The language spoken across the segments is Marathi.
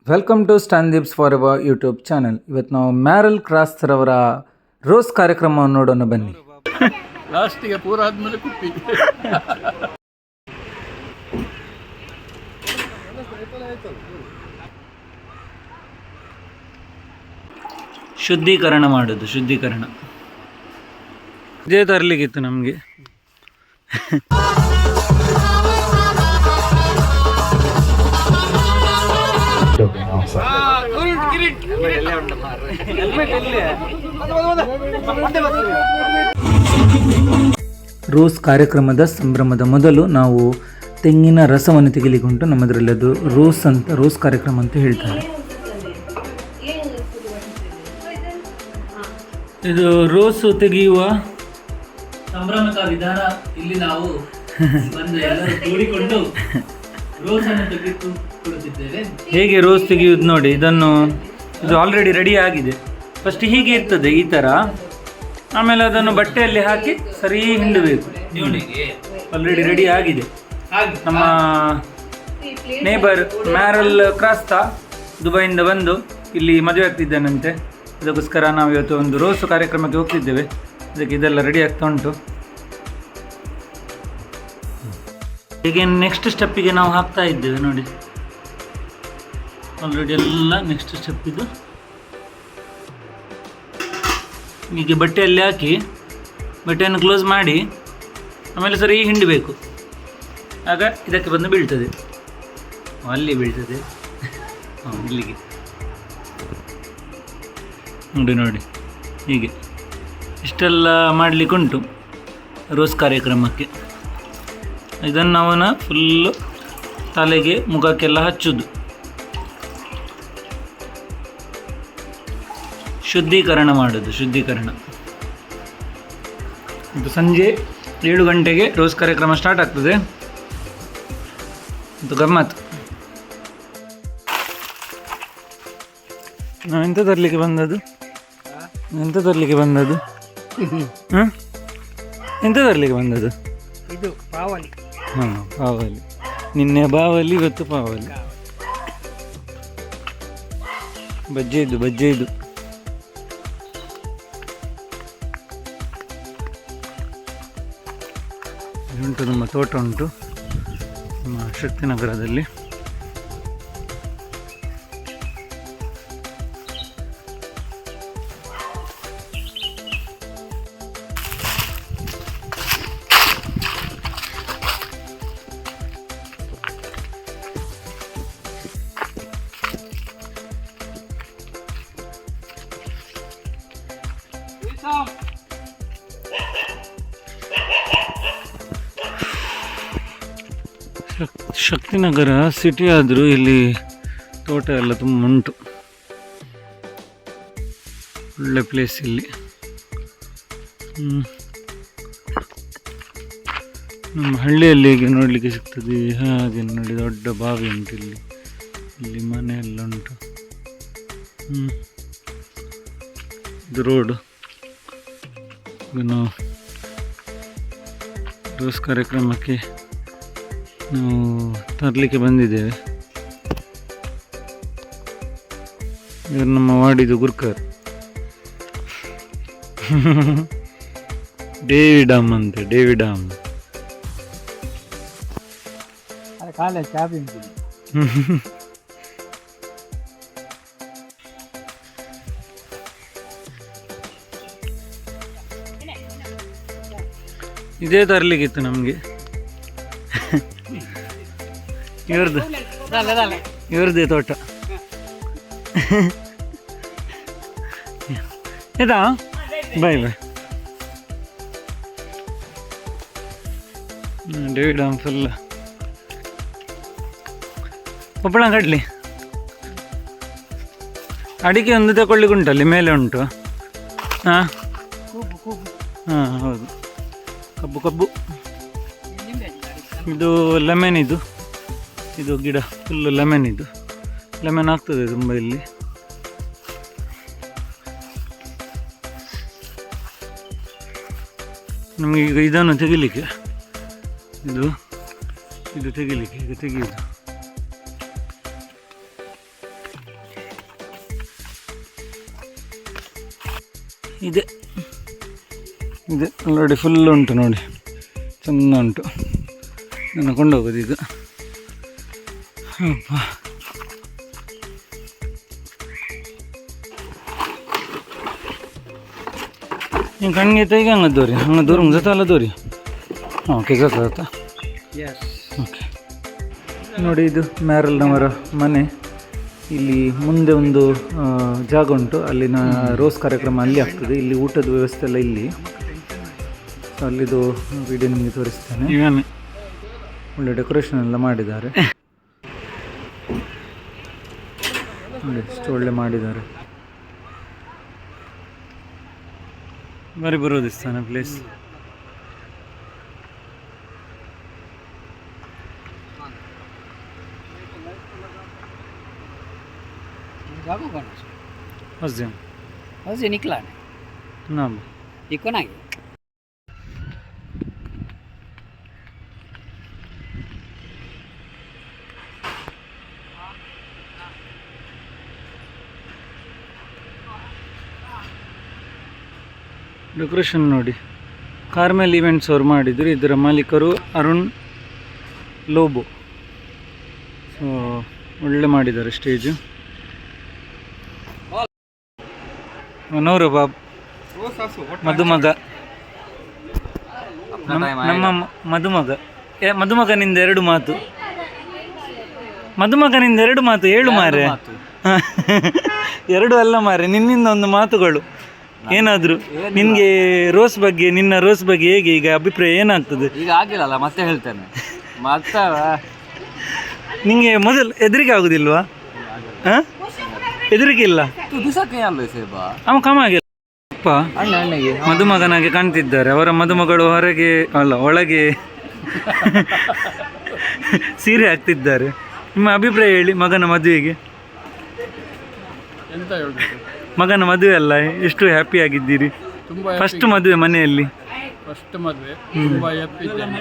ವೆಲ್ಕಮ್ ಟು ಸ್ಟ್ಯಾಂದೀಪ್ಸ್ ಫಾರ್ ಎವರ್ ಯೂಟ್ಯೂಬ್ ಚಾನೆಲ್. ಇವತ್ತು ನಾವು ಮ್ಯಾರಲ್ ಕ್ರಾಸ್ ರವರ ರೋಸ್ ಕಾರ್ಯಕ್ರಮವನ್ನು ನೋಡೋಣ ಬನ್ನಿ. ಲಾಸ್ಟಿಗೆ ಪೂರ ಆದ್ಮೇಲೆ ಕುಪ್ಪಿ. ಶುದ್ಧೀಕರಣ ಮಾಡೋದು, ಶುದ್ಧೀಕರಣ ಇದೇ ತರಲಿಕ್ಕಿತ್ತು ನಮಗೆ. ರೋಸ್ ಕಾರ್ಯಕ್ರಮದ ಸಂಭ್ರಮದ ಮೊದಲು ನಾವು ತೆಂಗಿನ ರಸವನ್ನು ತೆಗಿಲಿಕ್ಕುಂಟು. ನಮ್ಮದರಲ್ಲಿ ಅದು ರೋಸ್ ಕಾರ್ಯಕ್ರಮ ಅಂತ ಹೇಳ್ತಾರೆ. ಇದು ರೋಸು ತೆಗೆಯುವ ಸಂಭ್ರಮದ ವಿಧಾನ. ಇಲ್ಲಿ ನಾವು ಎಲ್ಲರೂ ಕೂಡಿಕೊಂಡು ರೋಸನ್ನು ತೆಗೆದುಕೊಳ್ಳುತ್ತಿದ್ದೇವೆ. ಹೇಗೆ ರೋಸ್ ತೆಗೆಯುವುದು ನೋಡಿ. ಇದು ಆಲ್ರೆಡಿ ರೆಡಿ ಆಗಿದೆ. ಫಸ್ಟ್ ಹೀಗೆ ಇರ್ತದೆ ಈ ಥರ, ಆಮೇಲೆ ಅದನ್ನು ಬಟ್ಟೆಯಲ್ಲಿ ಹಾಕಿ ಸರಿ ಹಿಂಡಬೇಕು. ಆಲ್ರೆಡಿ ರೆಡಿ ಆಗಿದೆ. ನಮ್ಮ ನೇಬರ್ ಮ್ಯಾರಲ್ ಕ್ರಾಸ್ತಾ ದುಬೈಯಿಂದ ಬಂದು ಇಲ್ಲಿ ಮದುವೆ ಆಗ್ತಿದ್ದಾನಂತೆ. ಅದಕ್ಕೋಸ್ಕರ ನಾವು ಇವತ್ತು ಒಂದು ರೋಸ್ ಕಾರ್ಯಕ್ರಮಕ್ಕೆ ಹೋಗ್ತಿದ್ದೇವೆ. ಅದಕ್ಕೆ ಇದೆಲ್ಲ ರೆಡಿ ಆಗ್ತಾ ಉಂಟು. ಹೀಗೆ ನೆಕ್ಸ್ಟ್ ಸ್ಟೆಪ್ಪಿಗೆ ನಾವು ಹಾಕ್ತಾ ಇದ್ದೇವೆ ನೋಡಿ. ಆಲ್ರೆಡಿ ಎಲ್ಲ ನೆಕ್ಸ್ಟ್ ಸ್ಟೆಪ್ ಇದು. ಹೀಗೆ ಬಟ್ಟೆಯಲ್ಲಿ ಹಾಕಿ ಬಟ್ಟೆಯನ್ನು ಕ್ಲೋಸ್ ಮಾಡಿ ಆಮೇಲೆ ಸರಿ ಹಿಂಡಬೇಕು. ಆಗ ಇದಕ್ಕೆ ಬಂದು ಬೀಳ್ತದೆ, ಅಲ್ಲಿ ಬೀಳ್ತದೆ. ಇಲ್ಲಿಗೆ ನೋಡಿ ಹೀಗೆ ಇಷ್ಟೆಲ್ಲ ಮಾಡಲಿಕ್ಕುಂಟು ರೋಸ್ ಕಾರ್ಯಕ್ರಮಕ್ಕೆ. ಇದನ್ನು ಅವನ ಫುಲ್ಲು ತಲೆಗೆ ಮುಖಕ್ಕೆಲ್ಲ ಹಚ್ಚುದು. ಶುದ್ಧೀಕರಣ ಮಾಡೋದು, ಶುದ್ಧೀಕರಣ. ಇದು ಸಂಜೆ 7 ಗಂಟೆಗೆ ರೋಸ್ ಕಾರ್ಯಕ್ರಮ ಸ್ಟಾರ್ಟ್ ಆಗ್ತದೆ. ಇದು ಗಮ್ಮತ್ತು. ನಾವು ಎಂತ ತರಲಿಕ್ಕೆ ಬಂದದ್ದು? ಎಂತ ತರಲಿಕ್ಕೆ ಬಂದದ್ದು? ಹಾಂ, ಎಂತ ತರಲಿಕ್ಕೆ ಬಂದದ್ದು? ಇದು ಪಾವಲಿ. ಹಾಂ, ಪಾವಲಿ. ನಿನ್ನೆ ಬಾವಲಿ, ಇವತ್ತು ಪಾವಲಿ. ಬಜ್ಜೆ ಇದು. ಉಂಟು ನಮ್ಮ ತೋಟ ಉಂಟು ನಮ್ಮ ಶಕ್ತಿನಗರದಲ್ಲಿ. ಶಕ್ತಿನಗರ ಸಿಟಿ ಆದರೂ ಇಲ್ಲಿ ತೋಟ ಎಲ್ಲ ತುಂಬ ಉಂಟು. ಒಳ್ಳೆ ಪ್ಲೇಸ್ ಇಲ್ಲಿ. ನಮ್ಮ ಹಳ್ಳಿಯಲ್ಲಿ ಹೀಗೆ ನೋಡಲಿಕ್ಕೆ ಸಿಗ್ತದೆ. ಹಾಗೆ ನೋಡಿ, ದೊಡ್ಡ ಬಾವಿ ಉಂಟು ಇಲ್ಲಿ ಮನೆ ಎಲ್ಲ ಉಂಟು. ಇದು ರೋಡು. ನಾವು ರೋಸ್ ಕಾರ್ಯಕ್ರಮಕ್ಕೆ ನಾವು ತರಲಿಕ್ಕೆ ಬಂದಿದ್ದೇವೆ. ಇವರು ನಮ್ಮ ವಾರ್ಡಿದು ಗುರ್ಕರ್ ಡೇವಿಡಾಮ್ ಅಂತೆ. ಡೇವಿಡಾಮ್ ಇದೇ ತರಲಿಕ್ಕಿತ್ತು ನಮಗೆ. ಇವ್ರದ್ದೇ ತೋಟ. ಇದಾ ಬಾಯ್ ಡೇವಿಡಾಮ್ ಫುಲ್ ಪಪ್ಪಳ ಕಡ್ಲಿ. ಅಡಿಕೆ ಒಂದು ತಗೊಳ್ಳಿಕ್ಕೆ ಉಂಟಲ್ಲಿ ಮೇಲೆ ಉಂಟು. ಹಾಂ ಹಾಂ, ಹೌದು. ಕಬ್ಬು ಇದು ಲೆಮನ್. ಇದು ಗಿಡ ಫುಲ್ಲು ಲೆಮನ್. ಇದು ಲೆಮನ್ ಆಗ್ತದೆ ತುಂಬ ಇಲ್ಲಿ. ನಮಗೆ ಈಗ ಇದನ್ನು ತೆಗಿಲಿಕ್ಕೆ, ಇದು ತೆಗಿಲಿಕ್ಕೆ, ಈಗ ತೆಗೆಯುವುದು. ಇದೆ ಇದೆ ಆಲ್ರೆಡಿ ಫುಲ್ ಉಂಟು ನೋಡಿ, ಚೆಂದ ಉಂಟು. ನನ್ನ ಕೊಂಡೋಗೋದು ಈಗ. ಅಪ್ಪ ಹಿಂಗೆ ಕಣ್ಣಿಗೆ ಈಗ ಹಂಗೆ ದೋರಿ ಹಂಗೆ ದೂರ ಮುಂಜಾತ ಅಲ್ಲ ದೋರಿ. ಓಕೆ ಗೊತ್ತಾಗತ್ತ. ಓಕೆ ನೋಡಿ, ಇದು ಮ್ಯಾರಲ್ನವರ ಮನೆ. ಇಲ್ಲಿ ಮುಂದೆ ಒಂದು ಜಾಗ ಉಂಟು, ಅಲ್ಲಿನ ರೋಸ್ ಕಾರ್ಯಕ್ರಮ ಅಲ್ಲಿ ಆಗ್ತದೆ. ಇಲ್ಲಿ ಊಟದ ವ್ಯವಸ್ಥೆ ಎಲ್ಲ ಇಲ್ಲಿ. ಸೊ ಅಲ್ಲಿದು ವಿಡಿಯೋ ನಿಮಗೆ ತೋರಿಸ್ತೇನೆ. ಒಳ್ಳೆ ಡೆಕೋರೇಷನ್ ಎಲ್ಲ ಮಾಡಿದ್ದಾರೆ, ಎಷ್ಟು ಒಳ್ಳೆ ಮಾಡಿದ್ದಾರೆ. ಬರೀ ಬರೋದು ಸ್ಥಾನ ಪ್ಲೇಸ್. जागो कोण अजून अजून निकला ना इको नाही. ಡೆಕೋರೇಷನ್ ನೋಡಿ, ಕಾರ್ಮೆಲ್ ಇವೆಂಟ್ಸ್ ಅವ್ರು ಮಾಡಿದ್ರು. ಇದರ ಮಾಲೀಕರು ಅರುಣ್ ಲೋಬೋ. ಸೊ ಒಳ್ಳೆ ಮಾಡಿದ್ದಾರೆ ಸ್ಟೇಜು. ನೂರು ಬಾಬ್ ಮದುಮಗ, ನಮ್ಮ ಮದುಮಗ. ಮದುಮಗನಿಂದ 2 ಮಾತು, ಮದುಮಗನಿಂದ 2 ಮಾತು ಹೇಳು ಮಾರೆ. 2 ಅಲ್ಲ ಮಾರೆ, ನಿನ್ನಿಂದ ಒಂದು ಮಾತುಗಳು ಏನಾದ್ರು. ನಿನ್ಗೆ ರೋಸ್ ಬಗ್ಗೆ, ನಿನ್ನ ರೋಸ್ ಬಗ್ಗೆ ಹೇಗೆ ಈಗ ಅಭಿಪ್ರಾಯ ಏನಾಗ್ತದೆ? ಈಗ ಆಗಿಲ್ಲಲ್ಲ, ಮತ್ತೆ ಹೇಳ್ತೇನೆ. ಮತ್ತೆ ನಿಂಗೆ ಮೊದಲು ಹೆದರಿಕೆ ಆಗುದಿಲ್ವಾ? ಹೆದರಿಕೆ ಇಲ್ಲ. ಅವ ಕಮಾಗಿಲ್ಲ. ಅಪ್ಪ ಮದುಮಗನಾಗೆ ಕಾಣ್ತಿದ್ದಾರೆ. ಅವರ ಮದುಮಗಳು ಹೊರಗೆ ಅಲ್ಲ ಒಳಗೆ ಸೀರೆ ಹಾಕ್ತಿದ್ದಾರೆ. ನಿಮ್ಮ ಅಭಿಪ್ರಾಯ ಹೇಳಿ ಮಗನ ಮದುವೆಗೆ. ಎಂತ ಹೇಳ್ಬೇಕು, ಮಗನ ಮದುವೆ ಅಲ್ಲ, ಎಷ್ಟು ಹ್ಯಾಪಿ ಆಗಿದ್ದೀರಿ? ತುಂಬಾ ಫಸ್ಟ್ ಮದುವೆ ಮನೆಯಲ್ಲಿ, ಫಸ್ಟ್ ಮದುವೆ. ತುಂಬಾ ಹ್ಯಾಪಿ ಇದ್ದೇನೆ.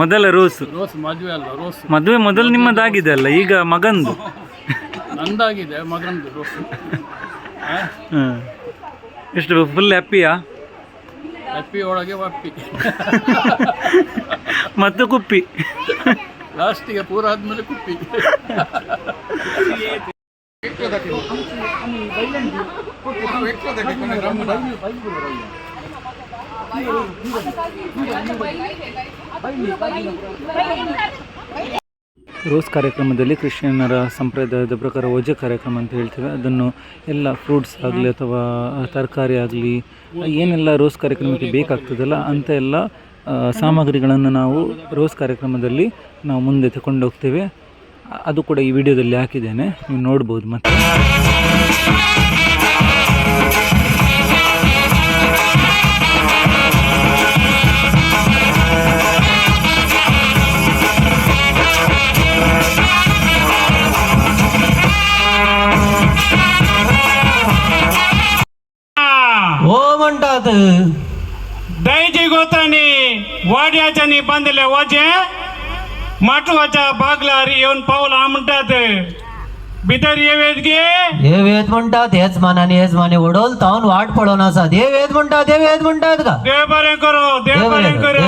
ಮೊದಲ ರೋಸ್ ರೋಸ್ ಮದುವೆ ಅಲ್ಲ, ರೋಸ್ ಮದುವೆ ಮೊದಲು ನಿಮ್ಮದಾಗಿದೆ ಅಲ್ಲ, ಈಗ ಮಗಂದು ನಂದಾಗಿದೆ, ಮಗಂದು ರೋಸ್. ಎಷ್ಟು ಫುಲ್ ಹ್ಯಾಪಿಯಾ? ಹ್ಯಾಪಿ ಒಳಗೆ ವಪ್ಪಿ ಮತ್ತು ಕುಪ್ಪಿ. ಲಾಸ್ಟಿಗೆ ಪೂರ ಆದ್ಮೇಲೆ ಕುಪ್ಪಿ. ರೋಸ್ ಕಾರ್ಯಕ್ರಮದಲ್ಲಿ ಕ್ರಿಶ್ಚಿಯನ್ನರ ಸಂಪ್ರದಾಯದ ಪ್ರಕಾರ ವಜೆ ಕಾರ್ಯಕ್ರಮ ಅಂತ ಹೇಳ್ತೇವೆ. ಅದನ್ನು ಎಲ್ಲ ಫ್ರೂಟ್ಸ್ ಆಗಲಿ ಅಥವಾ ತರಕಾರಿ ಆಗಲಿ ಏನೆಲ್ಲ ರೋಸ್ ಕಾರ್ಯಕ್ರಮಕ್ಕೆ ಬೇಕಾಗ್ತದಲ್ಲ ಅಂಥ ಎಲ್ಲ ಸಾಮಗ್ರಿಗಳನ್ನು ನಾವು ರೋಸ್ ಕಾರ್ಯಕ್ರಮದಲ್ಲಿ ನಾವು ಮುಂದೆ ತಗೊಂಡೋಗ್ತೇವೆ. ಅದು ಕೂಡ ಈ ವಿಡಿಯೋದಲ್ಲಿ ಹಾಕಿದ್ದೇನೆ, ನೀವು ನೋಡ್ಬೋದು. ಮತ್ತು हो म्हणतात दहीची गोतानी वाड्याच्यानी बांधले वाजे माटवाच्या बागलारी येऊन पाऊल म्हणतात भितर येवेत गे हे वेद म्हणतात, हेच मानाने हेच माने ओढवल ताऊन वाट पडवून असा हे वेद म्हणतात, हे वेद म्हणतात का? देव बरे करो, देव बरे करो.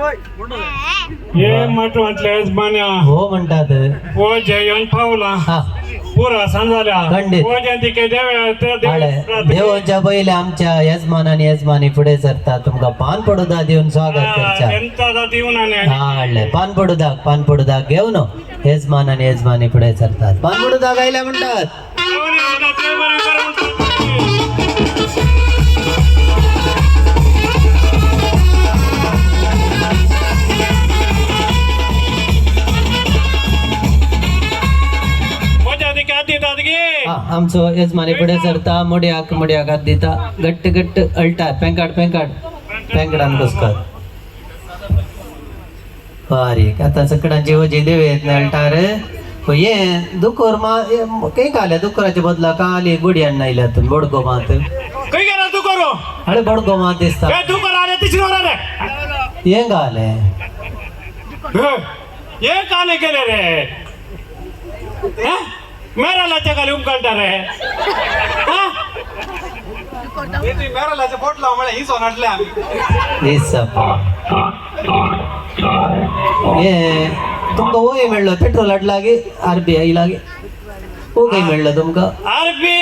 हे म्हटलं म्हटलं यजमान्या हो म्हणतात ओजे येऊन पावला हा पुरा सण झाला खंडित. ओजे तिके आले देवाच्या पहिले आमच्या यजमानाने यजमानी पुढे सरता तुमका पान पडू दा देऊन स्वागत करच्या ಎಂತದ ಜೀವನನೇ हाडले पान पडू दा घेऊन यजमानाने यजमानी पुढे सरतात पान पडू दा गायला म्हणतात हा, आमचं यजमानी पुढे सरता मोड्याक हात दिता गट्ट गट्ट अल्टार पेंकाड घुसतात बारीक आता चकडांची वजी देवेत अल्टार ये दुकोर मा काही काल्या दुकोराच्या बदला काली गुडी आणण्यातून बडगो मात ಕೈ ಗೆರ ತೂಕರು अरे बडगो मात दिसता ಏ ತೂಕರು ಆರೆ ತಿಚ್ಚಿನವರೇ ಏನ್ ಕಾಲೆ ಏ ಕಾಲೆ ಕೆರೆ ರೇ ಮೇರಾ ಲಚ್ಚ ಕಾಲಿ ಉಮ್ಕಳ್ತಾರೆ ಮೇರಾ ಲಚ್ಚ ಪೋಟ್ಲ ಮಳೆ ಈ ಸೋನಟ್ಲೆ दिसपा ये तुमका वय मेळ्ळो पेट्रोल लागे RBI लागे हो काही मेळ्ळो तुमका आरबी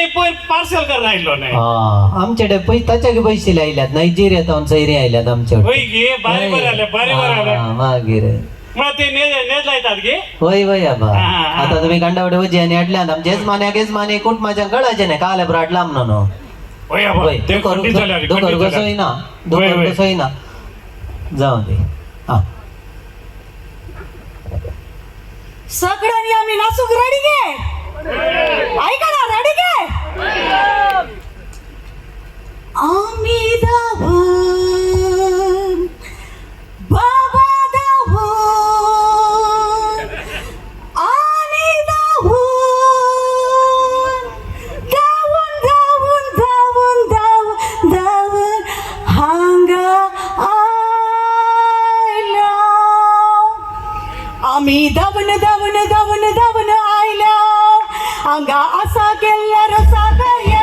पार्सल कर राहिलो नाही हा आमच्याकडे ताच्याकडे पैसे लायल्यात नायजेरियात सैरी आयल्यात आमच्याकडे होय गे बारी बरं आले बारी बरं आले मागीर मग ते नेत लायतात गे होय वय आबा आता तुम्ही कांडावडे वजी आणि आडल्यात आमचेच माने कुठ माझ्या गळाचे नाही काले ब्राट लांब नो होय होय ते खंडी झाले दुकर घसोयना दुकर घसोयना जाऊ दे हा सगळ्यांनी आम्ही नाचूक रेडी गे ऐका ना रेडी गे आम्ही धावून बाबा धावून आणि धावून हांगा आयला आम्ही धावून आयला हांगा असा केल्ल्या रसा कार्य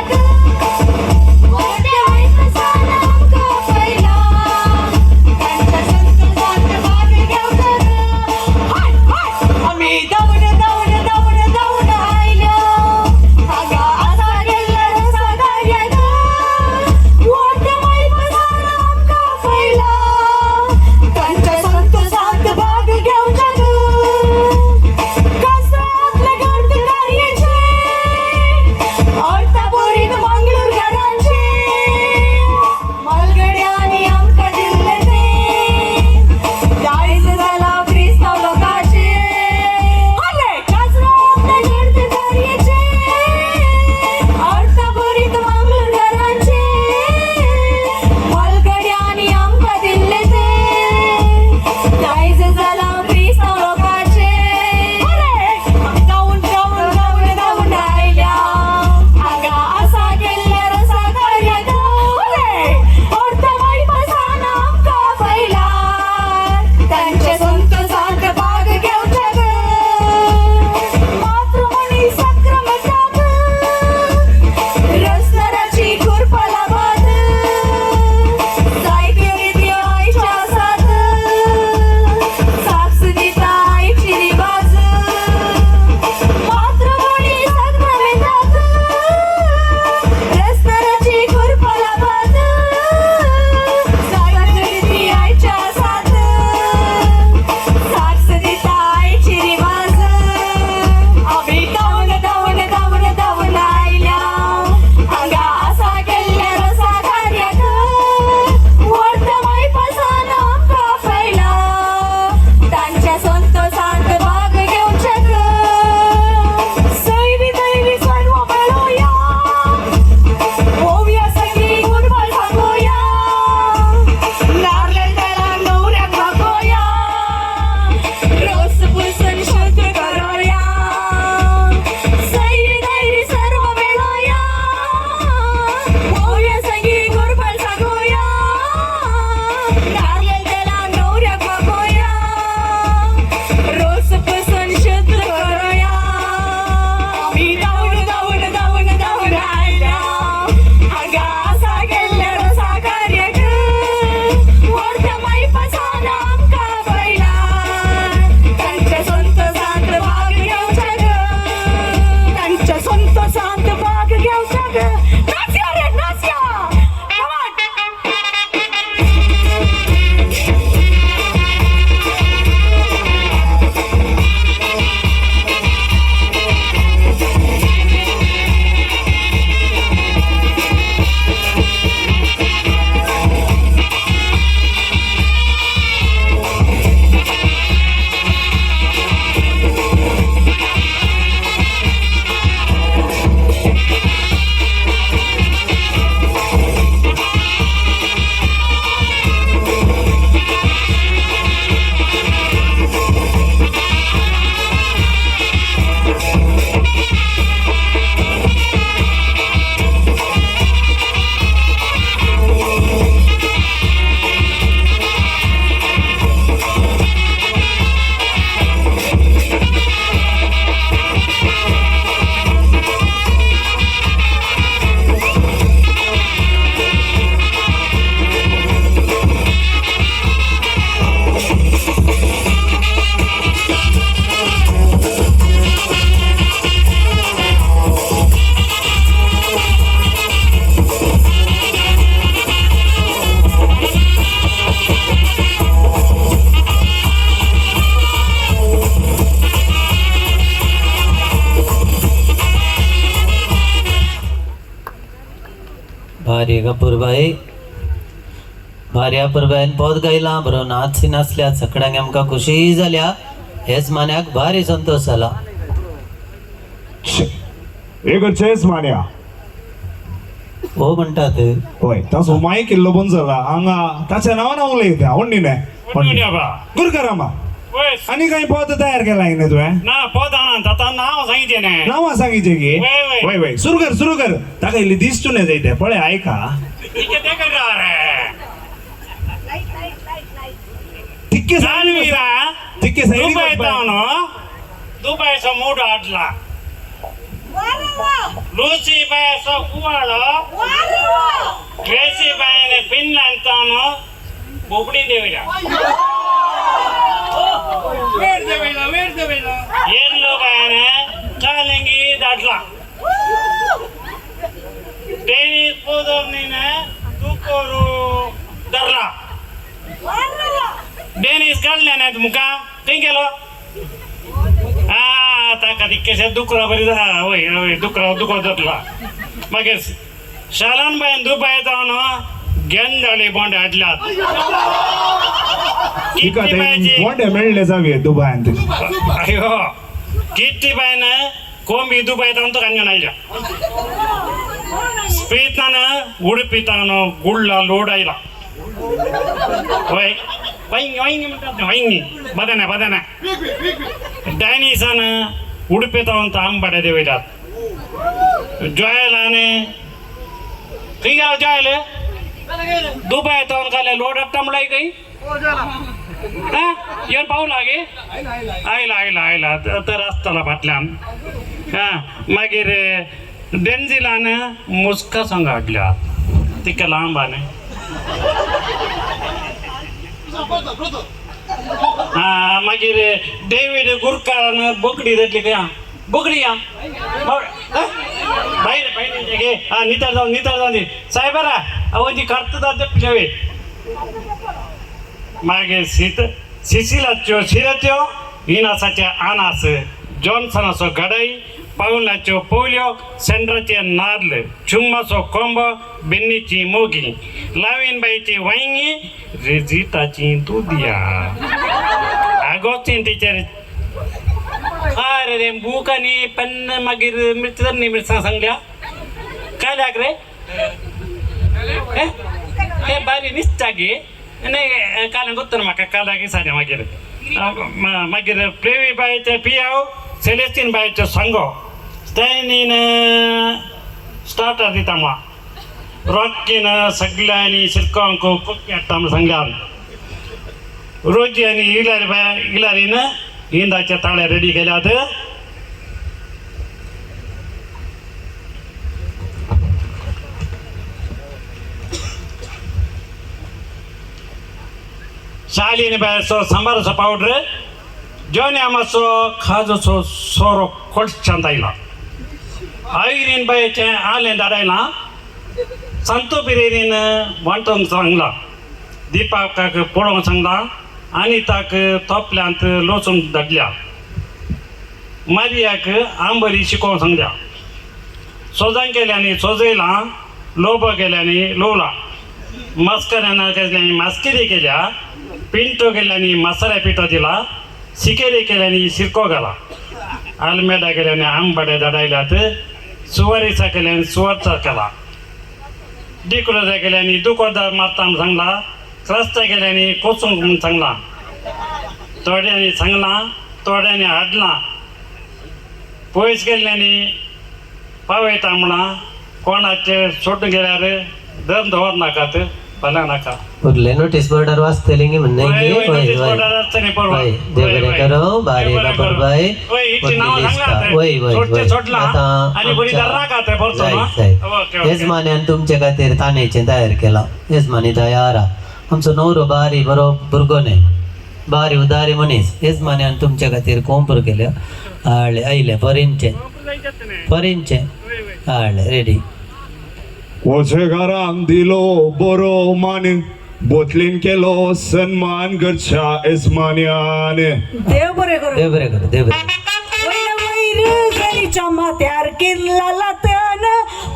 भारी गपूरबाई भारी अपूरबाईन पोत गायला बरो नाचशी नाचल्या सगळ्यांक आमकां खुशी जाल्या हेच मान्याक भारी संतोष जाला चेस मान्या हो म्हणटात होय तासो माय किल्लो बंद जाला हांगा ताच्या नांवान उलयता ओन्नीने गुरकारामा आनी काही पद तयार केला न्ही तुवें ना पद आता नाव सांगितले नाही नांवां सांगितली की वय. वय वय सुरू कर ताका इल्ली दिसतू न्ही जायते पळय आयका तिक्के तिक्के ದುಬೈಸೋ ಮೂಡು ಆಡ್ಲ ಲೂಸಿ ಬಾಯಸೋ ಹೂವಾಳು ಗ್ರೇಸಿ ಬಾಯನೆ ಪಿನ್ ಅಂತವನು ಬೊಬ್ಡಿ ದೇವಿರ ಎಲ್ಲೋ ಬಾಯನೆ ಕಾಲಿಂಗಿ ದಾಟ್ಲ ಟೆನಿಸ್ ಪೋದೋರ್ ನೀನೆ ತೂಕೋರು ದರ್ಲ डेनिस काढल्या नाहीत मुका ते गेलो आता कधी केशात दुकरा बरी होय दुकरा जातला मागीर शालान बायन दुबाय जावन गेंदाळी बोंड हाडल्यात मोठे मेळले जावे दुबायन अयो किती बायन कोंबी दुबाय जावन तो कांगण आयल्या स्पीतान उडपी तावन गुळ्ळा लोड आयला होय वैंगी म्हणतात वैंगी बदना डायनिसान उडपेताವಂತ आंबाड्या देवयतात जॉयलाने ठीक आहे जॉयले दुबई येतावन काले लोड टमलाई काही येऊन पाहू लागे आयला तर रस्त्याला फाटल्यान मागीर डेंजिलान मुस्का संग हाडल्या तिका लांबाने मागीर डेविड गुरकारान बोकडी जातली काय बोकडी या भायर गे नितळ जावन साहेबारा अवधी करता पिलेवे मागीर सिसिलाच्यो शिरत्यो इनासाचे आनास जॉन्सनाचो गडाई पाऊलाच्यो पोल्यो सेंड्राचे नार्ल चुम्माचो कोंबो बेन्नीची मोगी लावीनबाईची वांगी रेजिताची दुधिया आगोस्तीन टीचर अरे रे बूक आनी पेन मागीर मिरसांग सांगल्या काय लाग रे हे बारी निसता गे काल गोत्तर म्हाका कालागी साऱ्या मागीर प्रेवी बायचे पियाव सेलेस्टीन बायच्यो सांगो तेनीन स्टार्टर दिता मा रॉकीन सगळ्यांनी शिरकोंक कोक्की हाडटा म्हण सांगल्यान रोजी आनी इलारीन हिंदाचे ताळे रेडी केल्यात शालीन बायचो सांबाराचो पावडर जोन्यामाचो खाजोचो सोरो कोळशांत आयला आयरीन बायेचें आलें धाडायलां संतो बिरेरीन वांटोवंक सांगला दिपाकाक पळोवंक सांगला आनी ताक तोपल्यांत लोचूंक धाडल्या मारियाक आंबरी शिकोवंक सांगल्या सोजांक केल्यांनी सोजयलां लोब केल्यांनी लोवला मस्कऱ्यान केल्यांनी मास्किरी केल्या पिंटो केल्यांनी मसाला पिठो दिला सिकेरी केल्यांनी शिरको घाला आलमेडा केल्यांनी आंबाडे धाडायल्यात सुवारीचा केल्यांनी सुवारचा केला डिकोडा केल्यांनी दुकोदार मारता म्हण सांगला क्रस्ता केल्यांनी कोचूंक म्हण सांगला थोड्यांनी सांगला थोड्यांनी हाडलां पयस गेल्ल्यांनी पावयता म्हणा कोणाचे सोडून गेल्यार दम दवर नाकात भला नाका उरले नोटीस बोर्डार वाचतले गे म्हणणे गे वय देव बरें करो बारी बापूरबाई येजमान्यान तुमचे खातीर तांदळाचें तयार केला येजमानी दयारा आमचो नवरो बारी बरो भुरगो न्ही बारी उदारी मनीस येजमान्यान तुमचे खातीर कोंपूर केल्या हाडले आयले परींचे हाडले रेडी वचेकारांक दिलो बरो मान बोतलीन केलो सन्मान घरच्या येजमान्यान देव बरें करो देव बरें करो देव बरें करो वैर गरीच्या माथ्यार किल्ला लातन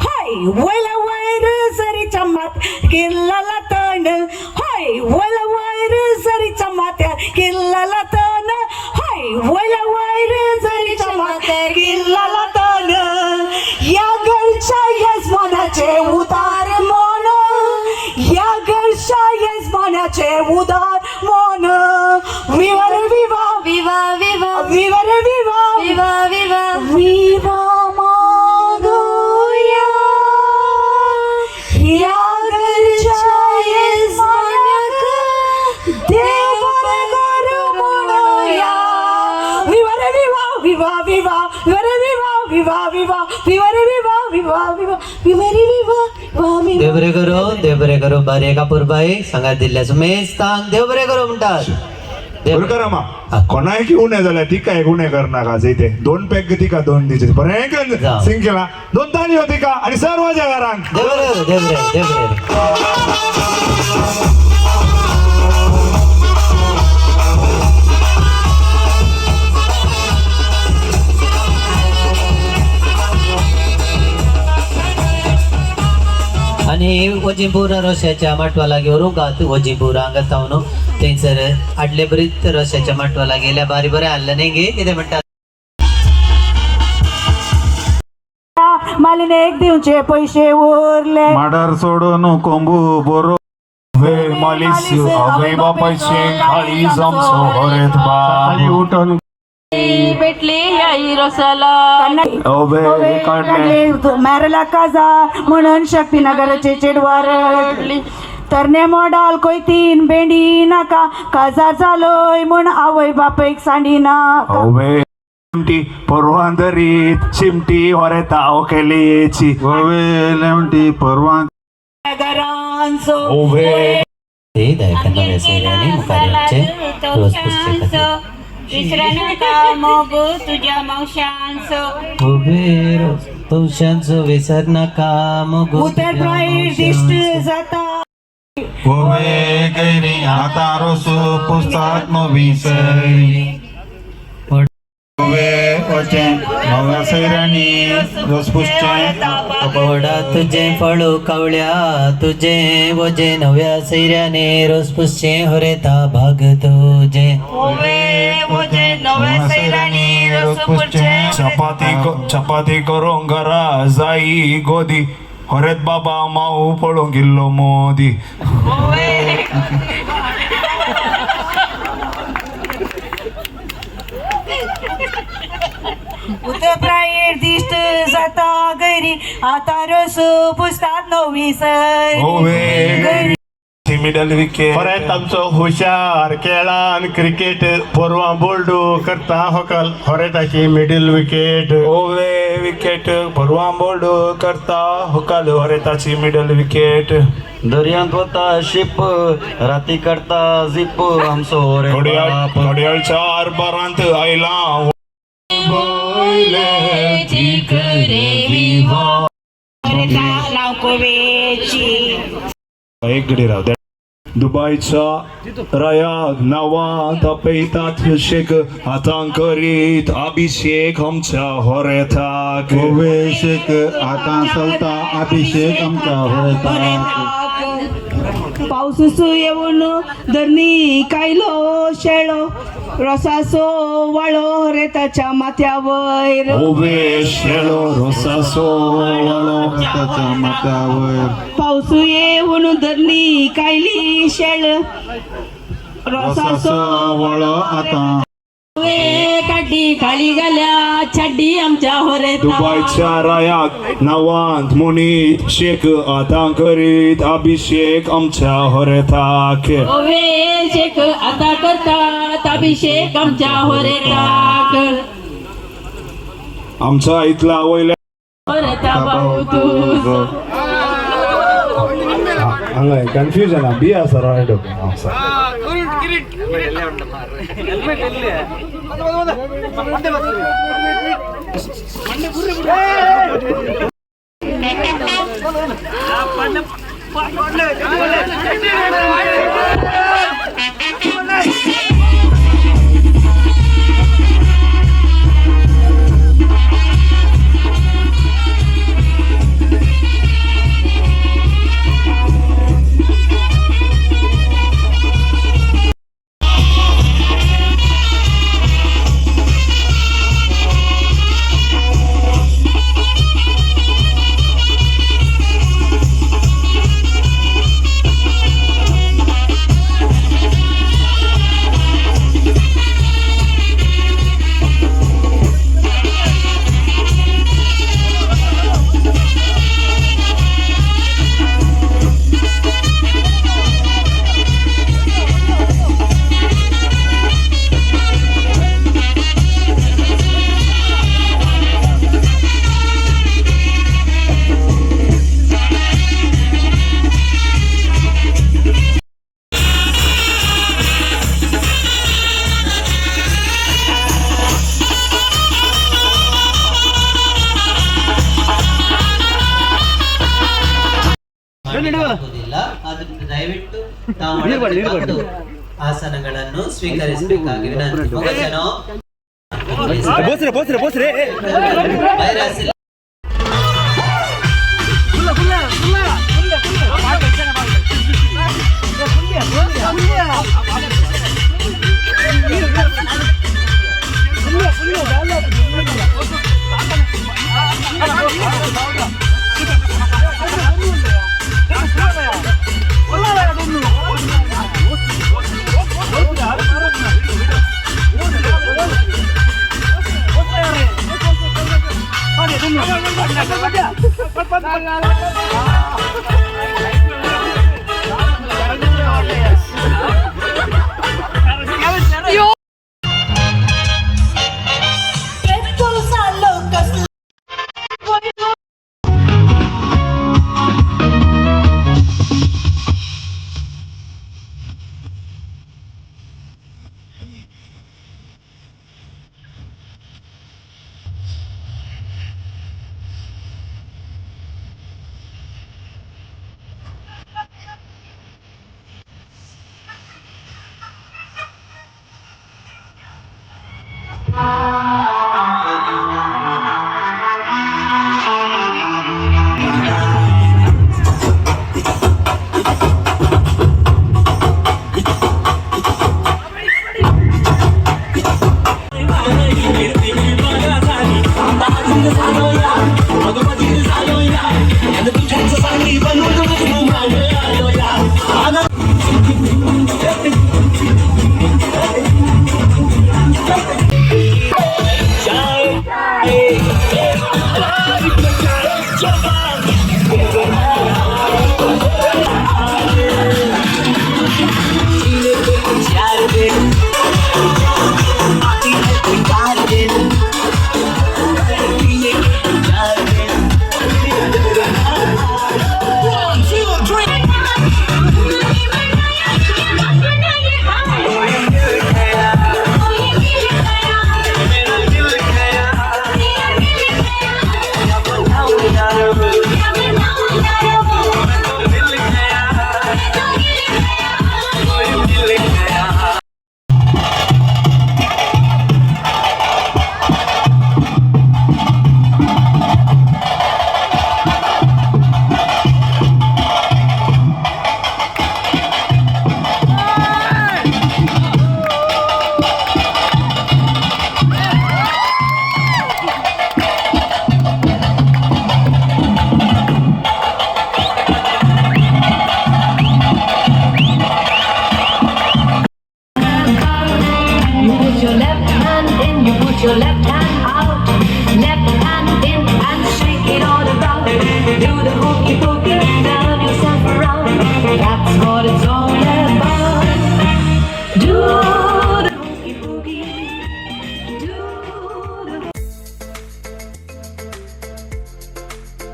हाय हाय वैला वैर सरीच्या मात किल्लाला तण हाय वैला वैर सरीच्या मात्या किल्लाला तण हाय वैला वैर सरीच्या मात्या किल्लाला तण या घरच्या यजमानाचे उदार मन या घरच्या यजमानाचे उदार मन विवर विवा विवा विवा विवर विवा विवा विवा विवा मागोया या घरच्या यजमानाक देवर घर म्हणूया विवर विवा विवा विवा विवर विवा विवा विवा विवर विवा विवा विवा विवर विवा देव बरे करो बारे कापूरबाई सांगा दिल्ल्याचं मेस्तांग देव बरे करो म्हणतात गुरुकारामा कोणाय की उन्हे जाल्या ती काय गुन्हे करणार आज इथे 2 पॅक ती का 2 दिचे पण एक जाऊ. सिंग केला 2 ताली होती का आणि सर्व जगारांक देव बरे आणि वजीपूर रश्याच्या माटवाला घेऊन गात वजीपूर अंगात जाऊन थंयसर आडले बरीच रश्याच्या माटवाला गेल्या बारी बरें हाडलं नाही गे कितें म्हणटात मालिने एक दिवचे पैसे उरले माडार सोडून कोंबू बोरो वे मालिस अवे बापाचे खाली जमसो हरेत बा उठून भेटले आई रसाला अवे काढले मारला काजा म्हणून शक्तीनगरचे चेडवार तरणे मोडाल कोयतीन भेंडी नाका काजार जालोय म्हण आवय बापयक सांडी नाका अवे चिमटी परवांदरीत चिमटी हरे ताव केलीची अवे लेमटी परवां घरांचो अवे ते दायकांना वेसेऱ्याने मुखाऱ्यांचे रोज पुस्तक विसरण का मग तुझ्या मावशांच उभे रोज तवशांचो विसर नाका मग उतर प्राय दिष्ट जाता अवे गैरी आता रोसो पुस्तक विसरी वचे नव्या सैरानी रसपुष्टे पोडा तुझे फळू कावळ्या तुझे वजे नव्या सैऱ्याने रोज पुसचे हरेता भाग तुझे चपाती करूंक घरा जाई गोदी हरेत बाबा माऊ पळून गेल्लो मोदी उतर प्राय दिष्ट जाता गैरी आता रस पुसतात नवी सर मिडल विकेट परत आमचो हुशार खेळान क्रिकेट पोरवा बोल्डू करता होकल हरेताची मिडल विकेट ओवे विकेट परवा बोल्ड करता हुकाल हरेताची मिडल विकेट दर्यांत वता शिप राती करता झिप आमचो घडयाळ 4 बारांत आयला एक घडी राव दुबईच्या रायाक नावा तापयतात शेक हातांक करीत अभिषेक आमच्या होरेताक शेक हातां चलता अभिषेक आमच्या होरेताक पावसूस येऊन धरणी कायलो शेळो रसासो वाळो रेताच्या माथ्यावयर ओवे शेळो रोसासो वाळो त्याच्या माथ्यावर पावसू येऊन धरणी कायली शेळ रसाचो वळो आता काठी खाली घाल्या छड्डी आमच्या होरेता दुबईच्या रायाक नावांत मुनीत शेक हातांक करीत अभिषेक आमच्या होरेताक ओवे शेक आता करतात अभिषेक आमच्या होरेताक आमचा इथला वयल्या होरेता भाऊ तू हांगा कन्फ्युजन बी आसा रायट ಆಸನಗಳನ್ನು ಸ್ವೀಕರಿಸಬೇಕಾಗಿ ವಿನಂತಿ. ಮೊಗಚನೋ ವೈರಸ್ ಇಲ್ಲ.